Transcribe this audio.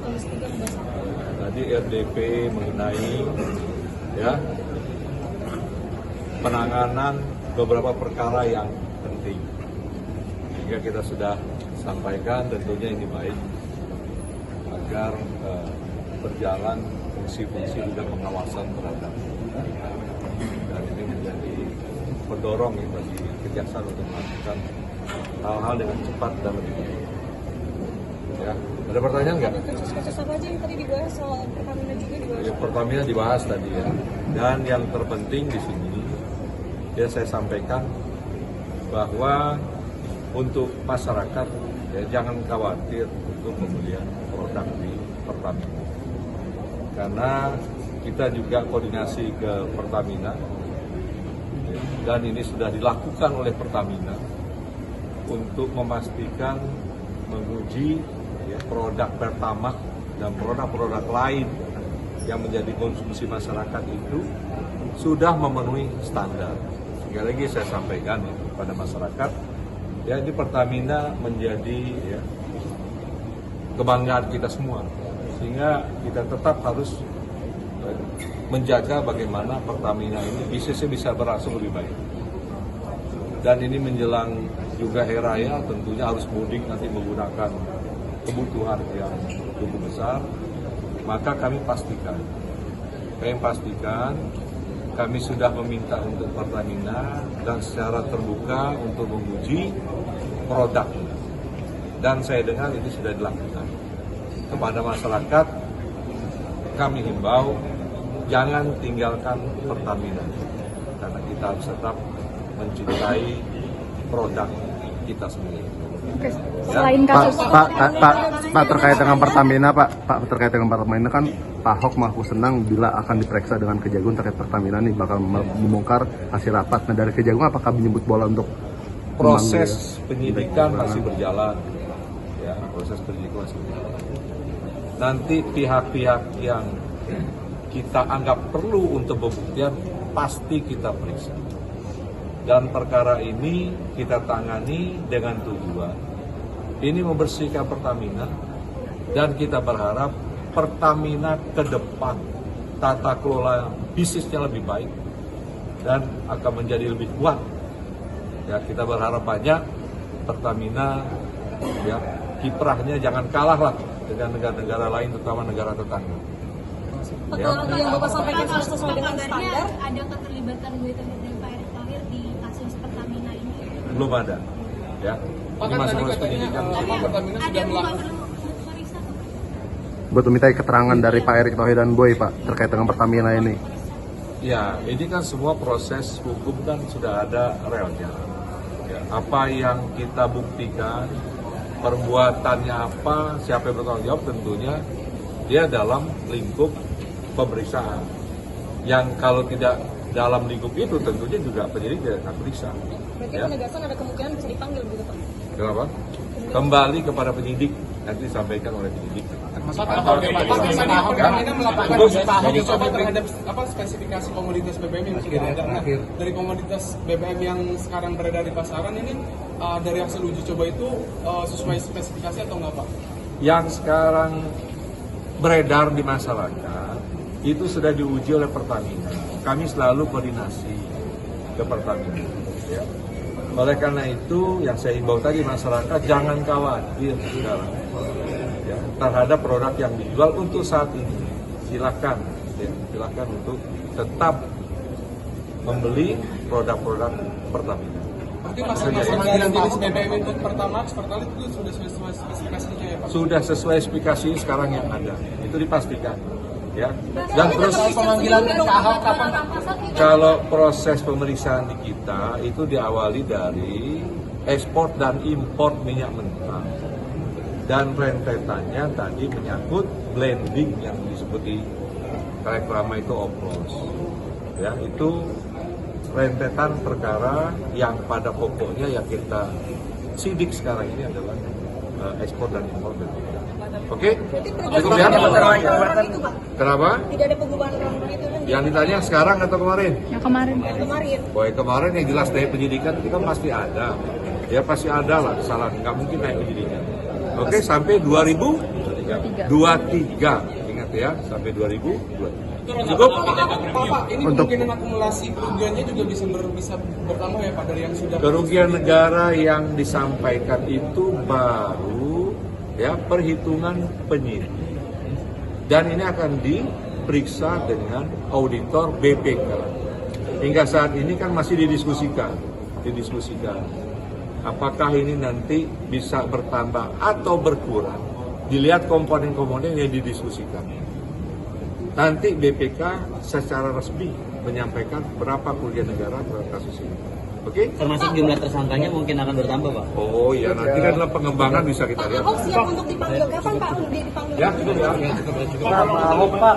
Komisi 3 membahas apa? Tadi RDP mengenai ya penanganan beberapa perkara yang penting. Sehingga kita sudah sampaikan tentunya ini baik agar berjalan fungsi-fungsi juga pengawasan terhadap dan ini menjadi pendorong ya, bagi kejaksaan untuk melakukan hal-hal dengan cepat dan lebih baik. Ya, ada pertanyaan nggak? Ada kasus apa aja yang tadi dibahas soal Pertamina juga dibahas? Ya, Pertamina dibahas tadi ya. Dan yang terpenting di sini ya saya sampaikan bahwa untuk masyarakat ya jangan khawatir untuk pembelian produk di Pertamina. Karena kita juga koordinasi ke Pertamina dan ini sudah dilakukan oleh Pertamina untuk memastikan menguji ya, produk Pertamax dan produk-produk lain yang menjadi konsumsi masyarakat itu sudah memenuhi standar. Sekali lagi saya sampaikan ya, kepada masyarakat, ya ini Pertamina menjadi ya, kebanggaan kita semua, sehingga kita tetap harus menjaga bagaimana Pertamina ini bisnisnya bisa berlangsung lebih baik. Dan ini menjelang juga hari raya, tentunya harus mudik nanti menggunakan kebutuhan yang cukup besar, maka kami pastikan kami sudah meminta untuk Pertamina dan secara terbuka untuk menguji produk. Dan saya dengar ini sudah dilakukan. Kepada masyarakat, kami himbau jangan tinggalkan Pertamina, karena kita harus tetap mencintai produk kita sendiri. Selain kasus Pak terkait dengan Pertamina, Pak terkait dengan Pertamina kan Pak Ahok mengaku senang bila akan diperiksa dengan Kejagung terkait Pertamina nih bakal membongkar hasil rapat. Nah dari Kejagung apakah menyebut bola untuk proses penyidikan masih berjalan? Ya, proses penyidikan masih berjalan. Nanti pihak-pihak yang kita anggap perlu untuk pembuktian pasti kita periksa. Dan perkara ini kita tangani dengan tujuan ini membersihkan Pertamina, dan kita berharap Pertamina ke depan tata kelola bisnisnya lebih baik dan akan menjadi lebih kuat. Ya, kita berharap banyak Pertamina ya kiprahnya jangan kalah lah dengan negara-negara lain, terutama negara tetangga. Kalau yang Bapak sampaikan sudah sesuai dengan standar, ada keterlibatan Witan dan Pak Erick Thohir di kasus Pertamina ini? Belum ada, ya. Ini masih proses penyidikan. Ada periksa? buat meminta keterangan dari Pak Erick Thohir dan Boy Pak terkait dengan Pertamina ini? Ya, ini kan semua proses hukum kan sudah ada realnya. Ya, apa yang kita buktikan, perbuatannya apa, siapa yang bertanggung jawab, tentunya dia dalam lingkup pemeriksaan. Yang kalau tidak dalam lingkup itu tentunya juga penyidik tidak akan periksa. berarti Ya. penegasan ada kemungkinan bisa dipanggil begitu Pak? Kenapa? Kembali kepada penyidik, nanti disampaikan oleh penyidik. Pertamina melakukan uji coba terhadap spesifikasi komoditas BBM yang sudah ada. Nah, dari komoditas BBM yang sekarang beredar di pasaran ini, dari hasil uji coba itu sesuai spesifikasi atau enggak Pak? Yang sekarang beredar di masyarakat itu sudah diuji oleh Pertamina. Kami selalu koordinasi ke Pertamina. Ya. Oleh karena itu, yang saya himbau tadi masyarakat jangan khawatir sekarang ya, terhadap produk yang dijual untuk saat ini. Silakan, ya, silakan untuk tetap membeli produk-produk Pertamina. Berarti pemanggilan jenis BBM untuk Pertamax, Pertalite itu sudah sesuai spesifikasinya ya Pak? Sudah sesuai spesifikasi sekarang yang ada, itu dipastikan. Ya. Dan terus Pemanggilan ke Ahok kapan? kalau proses pemeriksaan di kita itu diawali dari ekspor dan impor minyak mentah, dan rentetannya tadi menyangkut blending yang disebut di reklama itu oplos. Ya, itu rentetan perkara yang pada pokoknya yang kita sidik sekarang ini adalah ekspor dan impor. Oke? Cukup ya? Kenapa? Tidak ada perubahan orang itu kan? Yang ditanya sekarang atau kemarin? Yang kemarin. Kemarin. Boy, kemarin yang jelas dari penyidikan itu kan pasti ada. Ya pasti ada lah kesalahan, nggak mungkin naik penyidikan. Oke, sampai 2024. 23. Ingat ya, sampai 2023. Cukup? Pak, ini kemungkinan akumulasi kerugiannya juga bisa bertambah ya Pak dari yang sudah. Kerugian negara yang disampaikan itu baru ya perhitungan penyidik. Dan ini akan diperiksa dengan auditor BPK. Hingga saat ini kan masih didiskusikan. Apakah ini nanti bisa bertambah atau berkurang? Dilihat komponen-komponen yang didiskusikan. Nanti BPK secara resmi menyampaikan berapa kerugian negara terhadap kasus ini. Oke? Termasuk jumlah tersangkanya mungkin akan bertambah, Pak. Oh iya, nanti kan dalam pengembangan bisa kita lihat. Ahok siap untuk dipanggil kapan Pak? Untuk dipanggil? Ya, cukup ya. Pak.